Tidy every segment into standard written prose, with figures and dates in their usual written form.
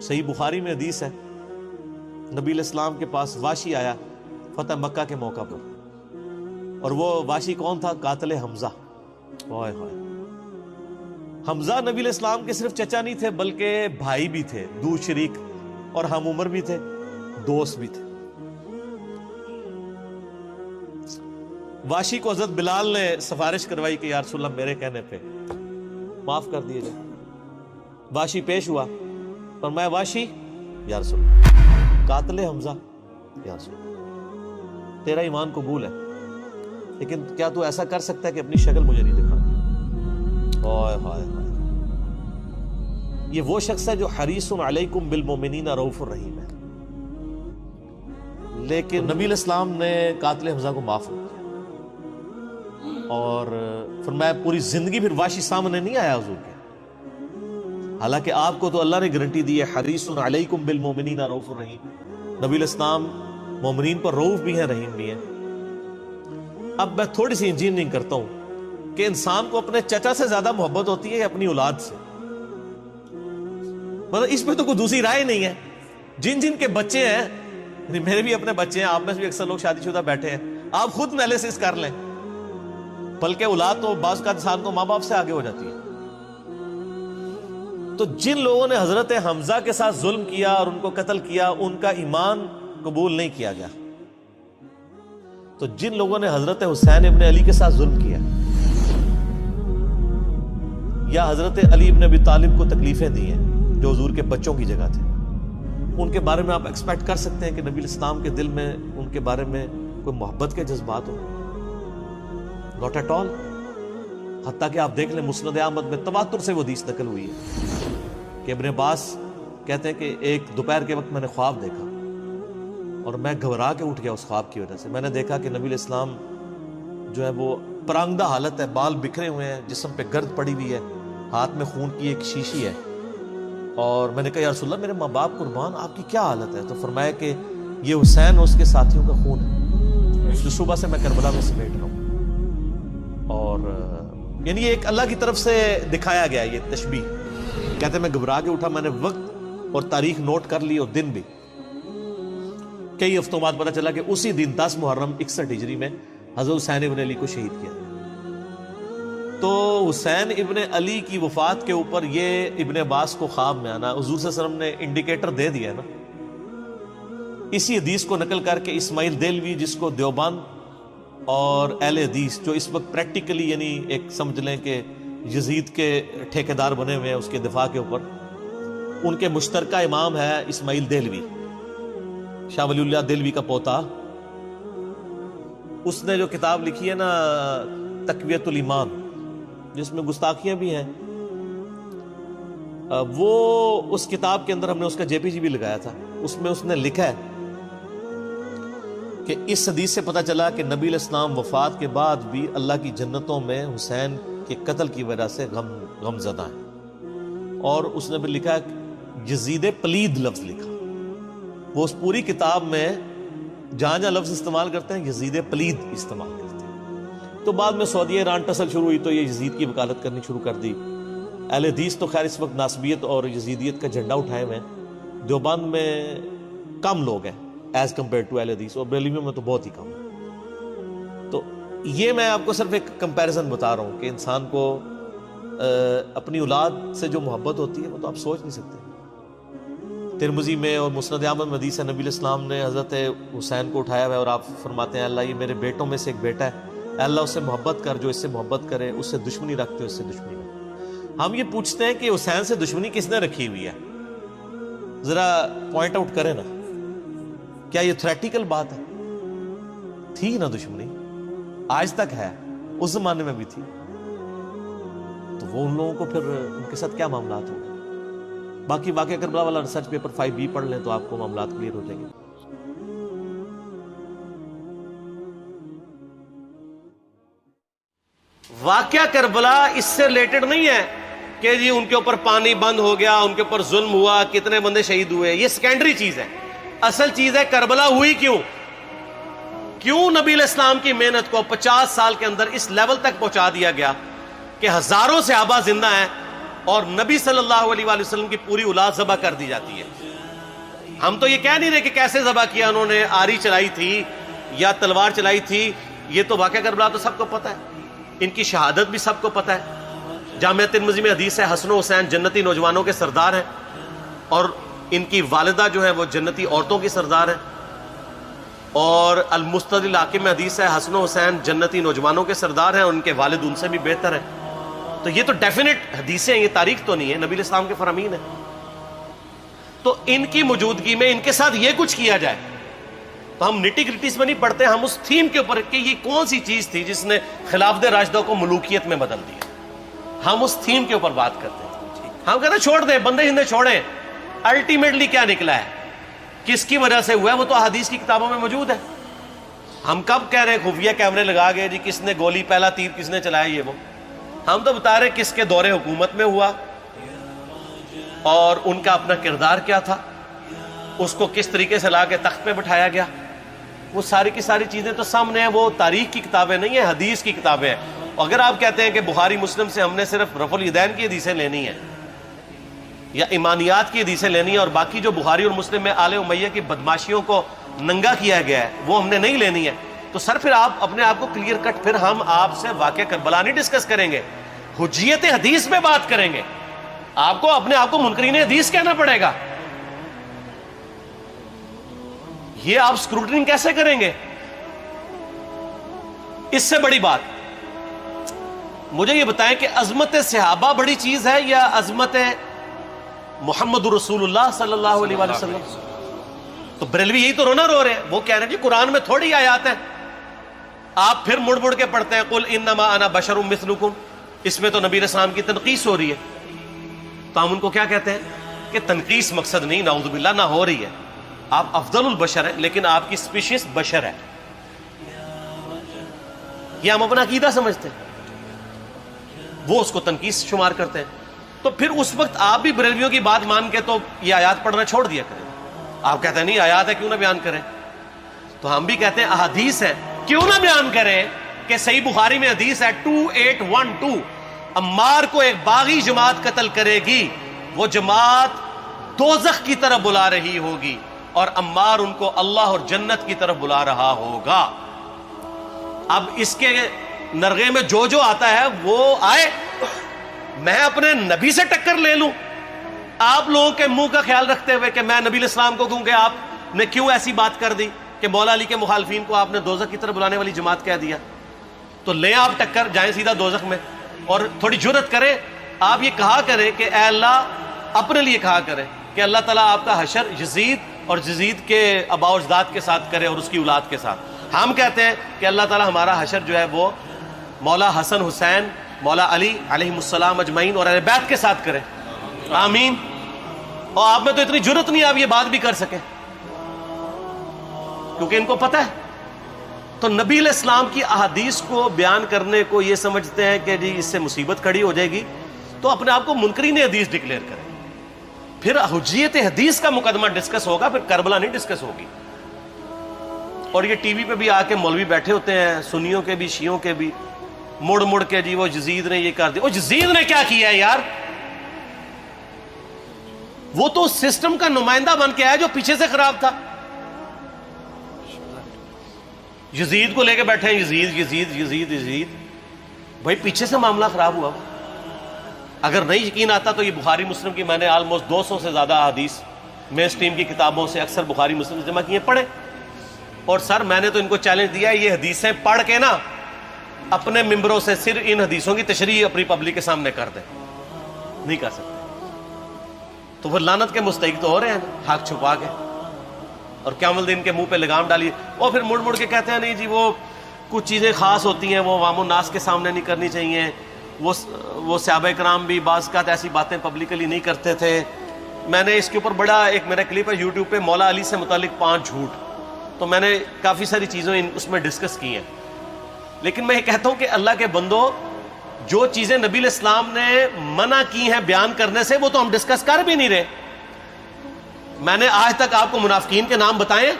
صحیح بخاری میں حدیث ہے، نبی علیہ السلام کے پاس واشی آیا فتح مکہ کے موقع پر، اور وہ واشی کون تھا؟ قاتل حمزہ۔ اوئے ہوئے، حمزہ نبی علیہ السلام کے صرف چچا نہیں تھے بلکہ بھائی بھی تھے، دو شریک اور ہم عمر بھی تھے، دوست بھی تھے۔ واشی کو حضرت بلال نے سفارش کروائی کہ یا رسول اللہ میرے کہنے پہ معاف کر دیے جائے۔ واشی پیش ہوا، فرمایا واشی یا رسول اللہ، قاتل حمزہ یا رسول اللہ، تیرا ایمان قبول ہے لیکن کیا تو ایسا کر سکتا ہے کہ اپنی شکل مجھے نہیں دکھا؟ اوئے ہائے ہائے، یہ وہ شخص ہے جو حریص علیکم بالمؤمنین رؤوف الرحیم ہے، لیکن نبی علیہ السلام نے قاتل حمزہ کو معاف کیا اور فرمایا پوری زندگی پھر واشی سامنے نہیں آیا حضور کے، حالانکہ آپ کو تو اللہ نے گارنٹی دی ہے حریص علیکم بالمؤمنین رؤوف الرحیم، نبی علیہ السلام مومنین پر رؤوف بھی ہیں، رحیم بھی ہیں۔ اب میں تھوڑی سی انجینئرنگ کرتا ہوں کہ انسان کو اپنے چچا سے زیادہ محبت ہوتی ہے یا اپنی اولاد سے؟ مطلب اس پہ تو کوئی دوسری رائے نہیں ہے۔ جن جن کے بچے ہیں، یعنی میرے بھی اپنے بچے ہیں، آپ میں سے بھی اکثر لوگ شادی شدہ بیٹھے ہیں، آپ خود انالیسس کر لیں، بلکہ اولاد تو بعض کا انسان کو ماں باپ سے آگے ہو جاتی ہے۔ تو جن لوگوں نے حضرت حمزہ کے ساتھ ظلم کیا اور ان کو قتل کیا، ان کا ایمان قبول نہیں کیا گیا۔ تو جن لوگوں نے حضرت حسین ابن علی کے ساتھ ظلم کیا یا حضرت علی ابن ابی طالب کو تکلیفیں دی ہیں جو حضور کے بچوں کی جگہ تھے، ان کے بارے میں آپ ایکسپیکٹ کر سکتے ہیں کہ نبی الاسلام کے دل میں ان کے بارے میں کوئی محبت کے جذبات ہو؟ Not at all. حتیٰ کہ آپ دیکھ لیں مسند احمد میں تواتر سے وہ حدیث نقل ہوئی ہے کہ ابن عباس کہتے ہیں کہ ایک دوپہر کے وقت میں نے خواب دیکھا اور میں گھبرا کے اٹھ گیا اس خواب کی وجہ سے۔ میں نے دیکھا کہ نبی علیہ السلام جو ہے وہ پرانگدہ حالت ہے، بال بکھرے ہوئے ہیں، جسم پہ گرد پڑی ہوئی ہے، ہاتھ میں خون کی ایک شیشی ہے، اور میں نے کہا یا رسول اللہ میرے ماں باپ قربان، آپ کی کیا حالت ہے؟ تو فرمایا کہ یہ حسین اور اس کے ساتھیوں کا خون ہے جو صبح سے میں کربلا میں سمیٹ رہا ہوں۔ اور یعنی یہ ایک اللہ کی طرف سے دکھایا گیا یہ تشبیہ۔ کہتے ہیں میں گھبرا کے اٹھا، میں نے وقت اور تاریخ نوٹ کر لی اور دن بھی۔ کئی ہفتوں بعد پتہ چلا کہ اسی دن 10 محرم 61 ہجری میں حضرت حسین ابن علی کو شہید کیا۔ تو حسین ابن علی کی وفات کے اوپر یہ ابن عباس کو خواب میں آنا حضور صلی اللہ علیہ وسلم نے انڈیکیٹر دے دیا ہے نا۔ اسی حدیث کو نقل کر کے اسماعیل دہلوی، جس کو دیوبند اور اہل حدیث جو اس وقت پریکٹیکلی یعنی ایک سمجھ لیں کہ یزید کے ٹھیکیدار بنے ہوئے ہیں اس کے دفاع کے اوپر، ان کے مشترکہ امام ہے اسماعیل دہلوی، شاہ ولی اللہ دہلوی کا پوتا۔ اس نے جو کتاب لکھی ہے نا تقویت الایمان، جس میں گستاخیاں بھی ہیں، وہ اس کتاب کے اندر ہم نے اس کا جے پی جی بھی لگایا تھا، اس میں اس نے لکھا ہے کہ اس حدیث سے پتہ چلا کہ نبی علیہ السلام وفات کے بعد بھی اللہ کی جنتوں میں حسین کے قتل کی وجہ سے غم زدہ ہیں۔ اور اس نے بھی لکھا یزید پلید لفظ لکھا، وہ اس پوری کتاب میں جہاں جہاں لفظ استعمال کرتے ہیں یزید پلید استعمال کرتے ہیں۔ تو بعد میں سعودیہ ایران ٹسل شروع ہوئی تو یہ یزید کی وکالت کرنی شروع کر دی۔ اہل حدیث تو خیر اس وقت ناصبیت اور یزیدیت کا جھنڈا اٹھائے ہوئے ہیں، دیوبند میں کم لوگ ہیں ایز کمپیئر ٹو اہل حدیث، اور بریلویوں میں تو بہت ہی کم ہے۔ تو یہ میں آپ کو صرف ایک کمپیریزن بتا رہا ہوں کہ انسان کو اپنی اولاد سے جو محبت ہوتی ہے وہ تو آپ سوچ نہیں سکتے۔ ترمذی میں اور مسند احمد میں حدیث ہے، نبی علیہ السلام نے حضرت حسین کو اٹھایا ہوا ہے اور آپ فرماتے ہیں اللہ یہ میرے بیٹوں میں سے ایک بیٹا ہے، اللہ اس سے محبت کر، جو اس سے محبت کرے، اس سے دشمنی رکھتے ہو اس سے دشمنی رکھ۔ ہم یہ پوچھتے ہیں کہ حسین سے دشمنی کس نے رکھی ہوئی ہے؟ ذرا پوائنٹ آؤٹ کریں نا، کیا یہ تھریٹیکل بات ہے؟ تھی نا دشمنی، آج تک ہے، اس زمانے میں بھی تھی، تو وہ ان لوگوں کو پھر ان کے ساتھ کیا معاملات ہوں گے؟ باقی واقعہ کربلا والا ریسرچ پیپر 5B پڑھ لیں تو آپ کو معاملات کلیئر ہو جائیں گے۔ واقعہ کربلا اس سے ریلیٹڈ نہیں ہے کہ جی ان کے اوپر پانی بند ہو گیا، ان کے اوپر ظلم ہوا، کتنے بندے شہید ہوئے، یہ سیکنڈری چیز ہے۔ اصل چیز ہے کربلا ہوئی کیوں نبی علیہ السلام کی محنت کو 50 سال کے اندر اس لیول تک پہنچا دیا گیا کہ ہزاروں صحابہ زندہ ہیں، اور نبی صلی اللہ علیہ وآلہ وسلم کی پوری اولاد ذبح کر دی جاتی ہے. ہم تو یہ کہہ نہیں رہے کہ کیسے ذبح کیا انہوں نے, آری چلائی تھی یا تلوار چلائی تھی, یہ تو واقعہ کربلا تو سب کو پتہ ہے, ان کی شہادت بھی سب کو پتہ ہے. جامعہ ترمذی میں حدیث ہے حسن و حسین جنتی نوجوانوں کے سردار ہیں, اور ان کی والدہ جو ہے وہ جنتی عورتوں کی سردار ہیں. اور المستدل حاکم میں حدیث ہے حسن و حسین جنتی نوجوانوں کے سردار ہیں, اور ان کے والد ان سے بھی بہتر ہیں. تو یہ تو ڈیفینٹ حدیثیں ہیں, یہ تاریخ تو نہیں ہے, نبی علیہ السلام کے فرامین ہیں. تو ان کی موجودگی میں ان کے ساتھ یہ کچھ کیا جائے تو ہم نٹی گریٹیز میں نہیں پڑھتے, ہم اس تھیم کے اوپر کہ یہ کون سی چیز تھی جس نے خلافت راشدہ کو ملوکیت میں بدل دیا, ہم اس تھیم کے اوپر بات کرتے ہیں. ہم کہتے ہیں چھوڑ دیں, بندے ہندے چھوڑیں, الٹیمیٹلی کیا نکلا ہے, کس کی وجہ سے ہوا ہے, وہ تو احادیث کی کتابوں میں موجود ہے. ہم کب کہہ رہے ہیں خفیہ کیمرے لگا گئے جی کس نے گولی پہلا تیر کس نے چلایا, یہ وہ ہم تو بتا رہے کس کے دور حکومت میں ہوا اور ان کا اپنا کردار کیا تھا, اس کو کس طریقے سے لا کے تخت پہ بٹھایا گیا. وہ ساری کی ساری چیزیں تو سامنے ہیں, وہ تاریخ کی کتابیں نہیں ہیں, حدیث کی کتابیں ہیں. اگر آپ کہتے ہیں کہ بخاری مسلم سے ہم نے صرف رفع الیدین کی حدیثیں لینی ہیں یا ایمانیات کی حدیثیں لینی ہیں اور باقی جو بخاری اور مسلم میں آل امیہ کی بدماشیوں کو ننگا کیا گیا ہے وہ ہم نے نہیں لینی ہے, تو سر پھر آپ اپنے آپ کو کلیئر کٹ, پھر ہم آپ سے واقعہ کربلا نہیں ڈسکس کریں گے, حجیت حدیث میں بات کریں گے. آپ کو اپنے آپ کو منکرین حدیث کہنا پڑے گا. یہ آپ اسکروٹنگ کیسے کریں گے؟ اس سے بڑی بات مجھے یہ بتائیں کہ عظمت صحابہ بڑی چیز ہے یا عظمت محمد رسول اللہ صلی اللہ علیہ وآلہ وسلم؟ تو بریلوی یہی تو رونا رو رہے ہیں, وہ کہہ رہے ہیں جی قرآن میں تھوڑی آیات ہیں. آپ پھر مڑ مڑ کے پڑھتے ہیں قل انما انا بشر مثلکم, اس میں تو نبی علیہ السلام کی تنقیص ہو رہی ہے. تو ہم ان کو کیا کہتے ہیں کہ تنقیص مقصد نہیں, نعوذ باللہ, نہ ہو رہی ہے. آپ افضل البشر ہیں لیکن آپ کی سپیشیز بشر ہے, یہ ہم اپنا عقیدہ سمجھتے ہیں, وہ اس کو تنقیص شمار کرتے ہیں. تو پھر اس وقت آپ بھی بریلویوں کی بات مان کے تو یہ آیات پڑھنا چھوڑ دیا کریں. آپ کہتے ہیں نہیں آیات ہے کیوں نہ بیان کریں, تو ہم بھی کہتے ہیں احادیث ہے کیوں نہ بیان کریں. کہ صحیح بخاری میں حدیث ہے 2812 عمار کو ایک باغی جماعت قتل کرے گی, وہ جماعت دوزخ کی طرف بلا رہی ہوگی اور عمار ان کو اللہ اور جنت کی طرف بلا رہا ہوگا. اب اس کے نرغے میں جو جو آتا ہے وہ آئے, میں اپنے نبی سے ٹکر لے لوں آپ لوگوں کے منہ کا خیال رکھتے ہوئے کہ میں نبی علیہ السلام کو کہوں کہ آپ نے کیوں ایسی بات کر دی کہ مولا علی کے مخالفین کو آپ نے دوزخ کی طرف بلانے والی جماعت کہہ دیا. تو لیں آپ ٹکر, جائیں سیدھا دوزخ میں, اور تھوڑی جرت کریں آپ یہ کہا کریں کہ اے اللہ, اپنے لیے کہا کریں کہ اللہ تعالیٰ آپ کا حشر یزید اور یزید کے آباء و اجداد کے ساتھ کرے اور اس کی اولاد کے ساتھ. ہم کہتے ہیں کہ اللہ تعالیٰ ہمارا حشر جو ہے وہ مولا حسن حسین مولا علی علیہم السلام اجمعین اور اہل بیت کے ساتھ کرے, آمین. اور آپ میں تو اتنی جرت نہیں آپ یہ بات بھی کر سکیں کیونکہ ان کو پتہ ہے. تو نبی علیہ السلام کی احادیث کو بیان کرنے کو یہ سمجھتے ہیں کہ جی اس سے مصیبت کھڑی ہو جائے گی, تو اپنے آپ کو منکرین حدیث ڈکلیئر کریں. پھر حجیت حدیث کا مقدمہ ڈسکس ہوگا, پھر کربلا نہیں ڈسکس ہوگی. اور یہ ٹی وی پہ بھی آ کے مولوی بیٹھے ہوتے ہیں, سنیوں کے بھی شیعوں کے بھی, مڑ مڑ کے جی وہ یزید نے یہ کر دیا. وہ یزید نے کیا کیا ہے یار؟ وہ تو سسٹم کا نمائندہ بن کے آیا جو پیچھے سے خراب تھا. یزید کو لے کے بیٹھے ہیں, یزید یزید یزید یزید, بھائی پیچھے سے معاملہ خراب ہوا. اگر نہیں یقین آتا تو یہ بخاری مسلم کی میں نے آلموسٹ 200 سے زیادہ حدیث مین اسٹریم کی کتابوں سے اکثر بخاری مسلم سے جمع کیے, پڑھے. اور سر میں نے تو ان کو چیلنج دیا ہے, یہ حدیثیں پڑھ کے نا اپنے ممبروں سے صرف ان حدیثوں کی تشریح اپنی پبلک کے سامنے کر دیں. نہیں کر سکتے تو وہ لعنت کے مستحق تو ہو رہے ہیں حق چھپا کے, اور قیامت دن کے منہ پہ لگام ڈالیے. اور پھر مڑ مڑ کے کہتے ہیں نہیں جی وہ کچھ چیزیں خاص ہوتی ہیں وہ عوام الناس کے سامنے نہیں کرنی چاہیے. وہ صحابہ کرام بھی بعض اوقات ایسی باتیں پبلکلی نہیں کرتے تھے. میں نے اس کے اوپر بڑا ایک میرا کلپ ہے یوٹیوب پہ, مولا علی سے متعلق 5 جھوٹ, تو میں نے کافی ساری چیزیں اس میں ڈسکس کی ہیں. لیکن میں یہ کہتا ہوں کہ اللہ کے بندو, جو چیزیں نبی علیہ السلام نے منع کی ہیں بیان کرنے سے وہ تو ہم ڈسکس کر بھی نہیں رہے. میں نے آج تک آپ کو منافقین کے نام بتائے؟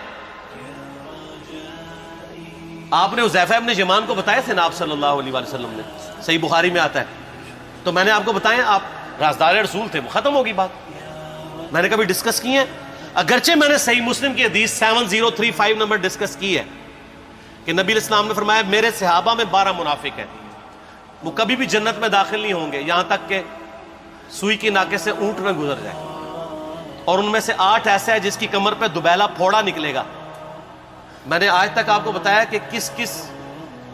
آپ نے حذیفہ ابن یمان کو بتائے تھے نا آپ صلی اللہ علیہ وسلم نے, صحیح بخاری میں آتا ہے. تو میں نے آپ کو بتائے, آپ رازدار رسول تھے، وہ ختم ہوگی بات. میں نے کبھی ڈسکس کی ہے، اگرچہ میں نے صحیح مسلم کی حدیث 7035 نمبر ڈسکس کی ہے کہ نبی علیہ السلام نے فرمایا میرے صحابہ میں 12 منافق ہیں، وہ کبھی بھی جنت میں داخل نہیں ہوں گے یہاں تک کہ سوئی کی ناکے سے اونٹ نہ گزر جائے، اور ان میں سے 8 ایسا ہے جس کی کمر پہ دوبیلا پھوڑا نکلے گا. میں نے آج تک آپ کو بتایا کہ کس کس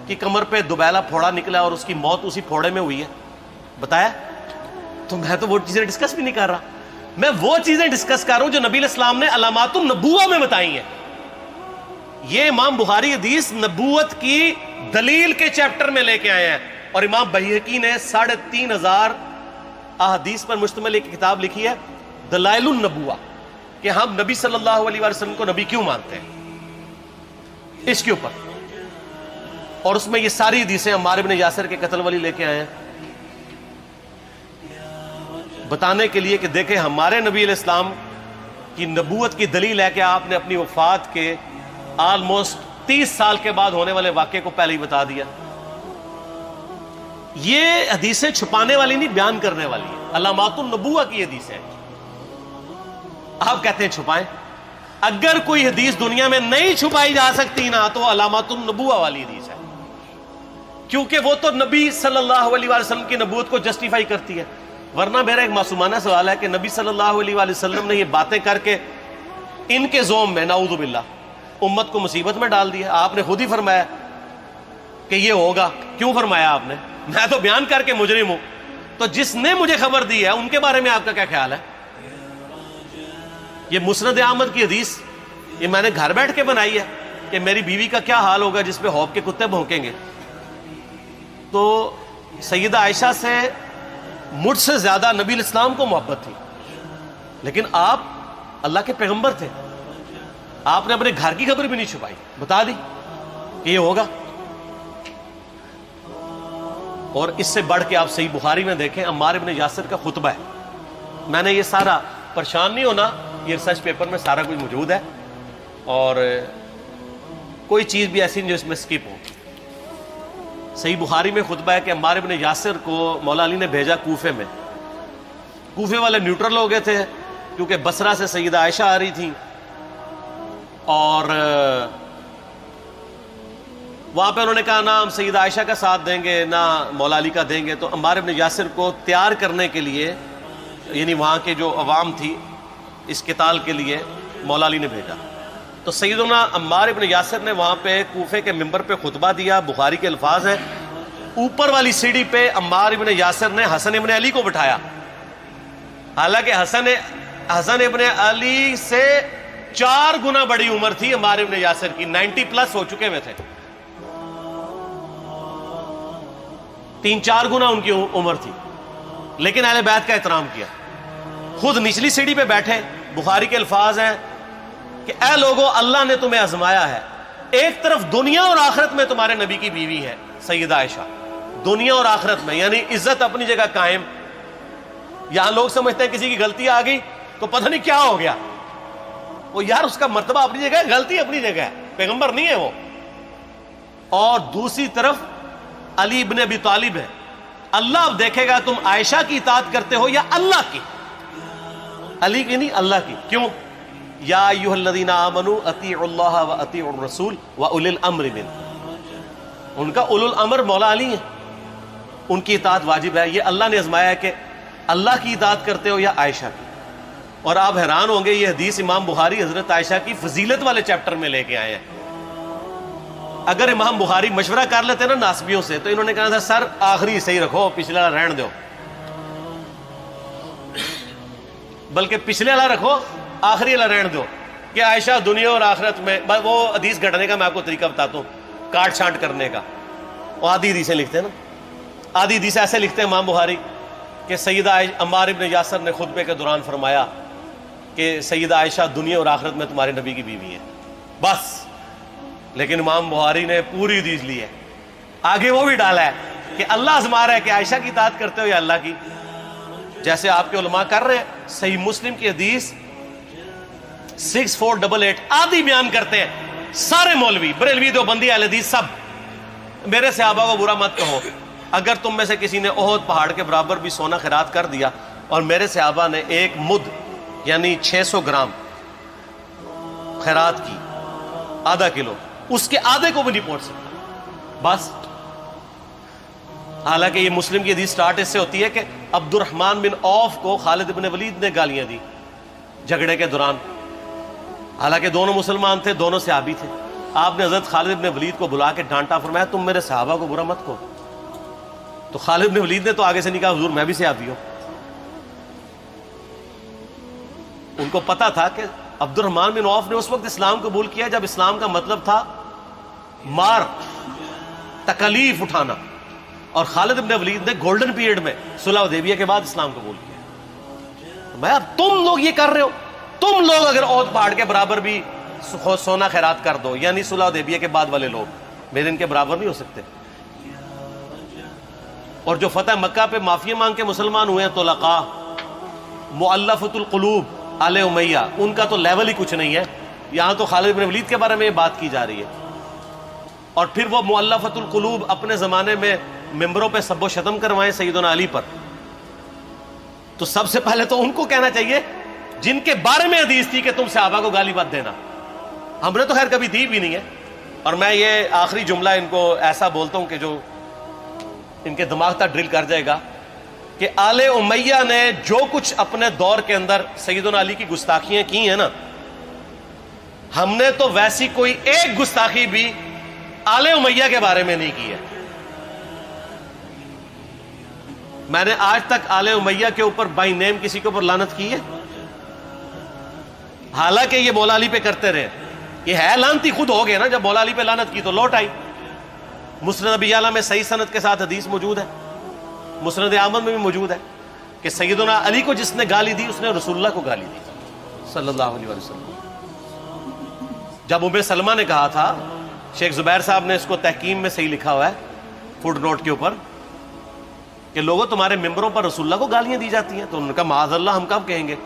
کی کمر پہ دوبیلا پھوڑا نکلا اور اس کی موت اسی پھوڑے میں ہوئی ہے، بتایا؟ تو میں تو وہ چیزیں ڈسکس بھی نہیں کر رہا، میں وہ چیزیں ڈسکس کر رہا ہوں جو نبی علیہ السلام نے علامات النبوہ میں بتائی ہیں. یہ امام بخاری حدیث نبوت کی دلیل کے چیپٹر میں لے کے آئے ہیں، اور امام بہقی نے 3500 احادیث پر مشتمل ایک کتاب لکھی ہے دلائل النبوہ، کہ ہم نبی صلی اللہ علیہ وسلم کو نبی کیوں مانتے ہیں، اس کے اوپر. اور اس میں یہ ساری حدیثیں عمار بن یاسر کے قتل والی لے کے آئے ہیں، بتانے کے لیے کہ دیکھیں ہمارے نبی علیہ السلام کی نبوت کی دلیل ہے کہ آپ نے اپنی وفات کے آلموسٹ 30 سال کے بعد ہونے والے واقعے کو پہلے ہی بتا دیا. یہ حدیثیں چھپانے والی نہیں، بیان کرنے والی ہیں، علامات النبوہ کی حدیثیں. آپ کہتے ہیں چھپائیں، اگر کوئی حدیث دنیا میں نہیں چھپائی جا سکتی نا تو علامات النبوہ والی حدیث ہے، کیونکہ وہ تو نبی صلی اللہ علیہ وسلم کی نبوت کو جسٹیفائی کرتی ہے. ورنہ میرا ایک معصومانہ سوال ہے کہ نبی صلی اللہ علیہ وسلم نے یہ باتیں کر کے ان کے زوم میں نعوذ باللہ امت کو مصیبت میں ڈال دیا. آپ نے خود ہی فرمایا کہ یہ ہوگا. کیوں فرمایا آپ نے؟ میں تو بیان کر کے مجرم ہوں، تو جس نے مجھے خبر دی ہے ان کے بارے میں آپ کا کیا خیال ہے؟ یہ مسند احمد کی حدیث یہ میں نے گھر بیٹھ کے بنائی ہے کہ میری بیوی کا کیا حال ہوگا جس پہ خوف کے کتے بھونکیں گے. تو سیدہ عائشہ سے مجھ سے زیادہ نبی علیہ السلام کو محبت تھی، لیکن آپ اللہ کے پیغمبر تھے، آپ نے اپنے گھر کی خبر بھی نہیں چھپائی، بتا دی کہ یہ ہوگا. اور اس سے بڑھ کے آپ صحیح بخاری میں دیکھیں عمار بن یاسر کا خطبہ ہے. میں نے یہ سارا، پریشان نہیں ہونا، یہ ریسرچ پیپر میں سارا کچھ موجود ہے، اور کوئی چیز بھی ایسی نہیں جو اس میں سکپ ہو. صحیح بخاری میں خطبہ ہے کہ عمار بن یاسر کو مولا علی نے بھیجا کوفے میں. کوفے والے نیوٹرل ہو گئے تھے کیونکہ بصرہ سے سیدہ عائشہ آ رہی تھیں، اور وہاں پہ انہوں نے کہا نہ ہم سیدہ عائشہ کا ساتھ دیں گے نہ مولا علی کا دیں گے. تو عمار بن یاسر کو تیار کرنے کے لیے، یعنی وہاں کے جو عوام تھی اس قتال کے لیے، مولا علی نے بھیجا. تو سیدنا عمار بن یاسر نے وہاں پہ کوفے کے منبر پہ خطبہ دیا. بخاری کے الفاظ ہیں، اوپر والی سیڑھی پہ عمار بن یاسر نے حسن ابن علی کو بٹھایا، حالانکہ حسن ابن علی سے 4 گنا بڑی عمر تھی عمار بن یاسر کی، 90 پلس ہو چکے ہوئے تھے، 3-4 گنا ان کی عمر تھی، لیکن اہل بیت کا احترام کیا. خود نچلی سیڑھی پہ بیٹھے. بخاری کے الفاظ ہیں کہ اے لوگو اللہ نے تمہیں آزمایا ہے، ایک طرف دنیا اور آخرت میں تمہارے نبی کی بیوی ہے سیدہ عائشہ، دنیا اور آخرت میں، یعنی عزت اپنی جگہ قائم. یہاں لوگ سمجھتے ہیں کسی کی غلطی آ گئی تو پتہ نہیں کیا ہو گیا. وہ یار اس کا مرتبہ اپنی جگہ ہے، غلطی اپنی جگہ ہے، پیغمبر نہیں ہے وہ. اور دوسری طرف علی ابن ابی طالب ہے. اللہ اب دیکھے گا تم عائشہ کی اطاعت کرتے ہو یا اللہ کی. علی کی نہیں، اللہ کی. کیوں؟ یا ایھا الذین آمنوا اطیعوا اللہ واطیعوا الرسول واولی الامر منکم. ان کا اولو الامر مولا علی ہیں، ان کی اطاعت واجب ہے. یہ اللہ نے آزمایا ہے کہ اللہ کی اطاعت کرتے ہو یا عائشہ کی. اور آپ حیران ہوں گے، یہ حدیث امام بخاری حضرت عائشہ کی فضیلت والے چیپٹر میں لے کے آئے ہیں. اگر امام بخاری مشورہ کر لیتے نا ناسبیوں سے تو انہوں نے کہا تھا سر آخری صحیح رکھو، پچھلے والا رہن دو، بلکہ پچھلے والا رکھو آخری والا رہن دو، کہ عائشہ دنیا اور آخرت میں. وہ حدیث گھڑنے کا میں آپ کو طریقہ بتاتا ہوں، کاٹ چھانٹ کرنے کا. وہ آدھی حدیثیں لکھتے ہیں نا، آدھی حدیث ایسے لکھتے ہیں امام بخاری کہ سیدہ عمار ابن یاسر نے خطبے کے دوران فرمایا کہ سیدہ عائشہ دنیا اور آخرت میں تمہارے نبی کی بیوی ہے، بس. لیکن امام بخاری نے پوری حدیث لی ہے، آگے وہ بھی ڈالا ہے کہ اللہ آزما رہا ہے کہ عائشہ کی اطاعت کرتے ہو یا اللہ کی، جیسے آپ کے علماء کر رہے ہیں. صحیح مسلم کی حدیث 6488 آدھی بیان کرتے ہیں سارے مولوی، بریلوی، دیوبندی، اہل حدیث سب. میرے صحابہ کو برا مت کہو، اگر تم میں سے کسی نے احد پہاڑ کے برابر بھی سونا خیرات کر دیا اور میرے صحابہ نے ایک مد یعنی 600 گرام خیرات کی، آدھا کلو، اس کے آدھے کو بھی نہیں پہنچ سکتا بس. حالانکہ یہ مسلم کی حدیث سٹارٹ اس سے ہوتی ہے کہ عبد الرحمن بن عوف کو خالد بن ولید نے گالیاں دی جھگڑے کے دوران. حالانکہ دونوں مسلمان تھے، دونوں صحابی تھے. آپ نے حضرت خالد بن ولید کو بلا کے ڈانٹا، فرمایا تم میرے صحابہ کو برا مت کہو. تو خالد بن ولید نے تو آگے سے نہیں کہا حضور میں بھی صحابی ہوں. ان کو پتا تھا کہ عبد الرحمن بن عوف نے اس وقت اسلام قبول کیا جب اسلام کا مطلب تھا مار، تکلیف اٹھانا، اور خالد بن ولید نے گولڈن پیریڈ میں صلح حدیبیہ کے بعد اسلام قبول کیا. میں اب تم لوگ یہ کر رہے ہو، تم لوگ اگر عہد پہاڑ کے برابر بھی سونا خیرات کر دو، یعنی صلح حدیبیہ کے بعد والے لوگ میرے ان کے برابر نہیں ہو سکتے. اور جو فتح مکہ پہ معافی مانگ کے مسلمان ہوئے ہیں طلقاء، مؤلفۃ القلوب آل امیہ، ان کا تو لیول ہی کچھ نہیں ہے. یہاں تو خالد بن ولید کے بارے میں یہ بات کی جا رہی ہے. اور پھر وہ مؤلفۃ القلوب اپنے زمانے میں ممبروں پہ سب و شتم کروائیں سیدنا علی پر. تو سب سے پہلے تو ان کو کہنا چاہیے جن کے بارے میں حدیث تھی کہ تم صحابہ کو گالی مت دینا. ہم نے تو خیر کبھی دی بھی نہیں ہے. اور میں یہ آخری جملہ ان کو ایسا بولتا ہوں کہ جو ان کے دماغ تک ڈرل کر جائے گا کہ آل امیہ نے جو کچھ اپنے دور کے اندر سیدنا علی کی گستاخیاں کی ہیں نا، ہم نے تو ویسی کوئی ایک گستاخی بھی آل امیہ کے بارے میں نہیں کی ہے. میں نے آج تک آل امیہ کے اوپر بائی نیم کسی کے اوپر لعنت کی ہے؟ حالانکہ یہ مولا علی پہ کرتے رہے. یہ ہے لعنتی خود ہو گئے نا، جب مولا علی پہ لعنت کی تو لوٹ آئی. مسند ابی یعلا میں صحیح سند کے ساتھ حدیث موجود ہے، مسند احمد میں بھی موجود ہے کہ سیدنا علی کو جس نے گالی دی اس نے رسول اللہ کو گالی دی صلی اللہ علیہ وسلم. جب ام سلمہ نے کہا تھا، شیخ زبیر صاحب نے اس کو تحکیم میں صحیح لکھا ہوا ہے فوٹ نوٹ کے اوپر، کہ لوگوں تمہارے ممبروں پر رسول اللہ کو گالیاں دی جاتی ہیں، تو انہوں نے کہا معاذ اللہ، ہم کب کہیں گے،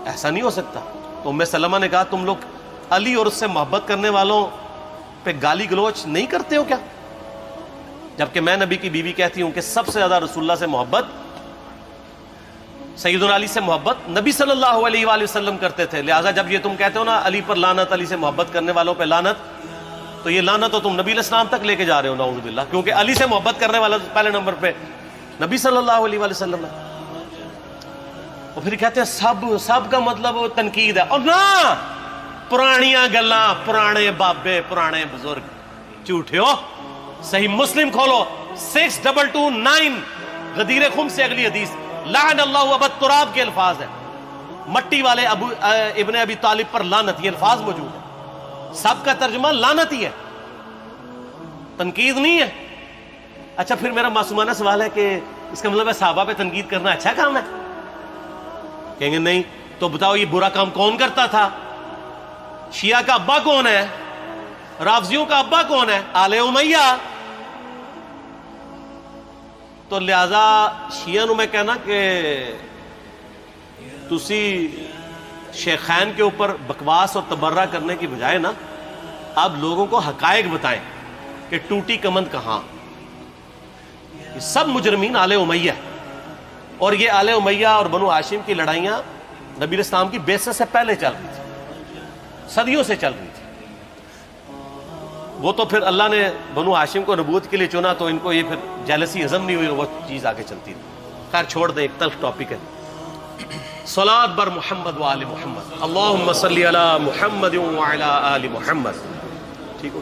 ایسا نہیں ہو سکتا. تو ام سلمہ نے کہا تم لوگ علی اور اس سے محبت کرنے والوں پہ گالی گلوچ نہیں کرتے ہو کیا؟ جبکہ میں نبی کی بیوی کہتی ہوں کہ سب سے زیادہ رسول اللہ سے محبت، سیدنا علی سے محبت نبی صلی اللہ علیہ وآلہ وسلم کرتے تھے. لہٰذا جب یہ تم کہتے ہو نا علی پر لعنت، علی سے محبت کرنے والوں پہ لعنت، تو یہ لعنت تو تم نبی علیہ السلام تک لے کے جا رہے ہو نعوذ باللہ، کیونکہ علی سے محبت کرنے والا پہلے نمبر پہ نبی صلی اللہ علیہ وآلہ وسلم ہے. اور پھر کہتے ہیں سب کا مطلب تنقید ہے. اور نہ، پرانیاں گلاں، پرانے بابے، پرانے بزرگ، جھوٹے ہو. صحیح مسلم کھولو 6229 غدیر خم سے اگلی حدیث، لعن اللہ ابا التراب کے الفاظ ہیں، مٹی والے ابن ابی طالب پر لعنت، یہ الفاظ موجود ہے. سب کا ترجمہ لعنت ہی ہے، تنقید نہیں ہے. اچھا پھر میرا معصومانہ سوال ہے کہ اس کا مطلب ہے صحابہ پہ تنقید کرنا اچھا کام ہے؟ کہیں گے نہیں. تو بتاؤ یہ برا کام کون کرتا تھا؟ شیعہ کا ابا کون ہے؟ رافضیوں کا ابا کون ہے؟ آل امیہ. تو لہذا شیعہ نو میں کہنا کہ تسی شیخین کے اوپر بکواس اور تبرہ کرنے کی بجائے نا اب لوگوں کو حقائق بتائیں کہ ٹوٹی کمند کہاں. یہ سب مجرمین آل امیہ ہے. اور یہ آل امیہ اور بنو ہاشم کی لڑائیاں نبی علیہ السلام کی بعثت سے پہلے چل رہی تھی، صدیوں سے چل رہی تھی. وہ تو پھر اللہ نے بنو ہاشم کو نبوت کے لیے چنا تو ان کو یہ پھر جیلسی ہضم نہیں ہوئی، وہ چیز آگے چلتی تھی. خیر چھوڑ دیں، ایک تلخ ٹاپک ہے. صلاۃ بر محمد و آل محمد، اللہم صلی علی محمد و علی آل محمد. ٹھیک ہو؟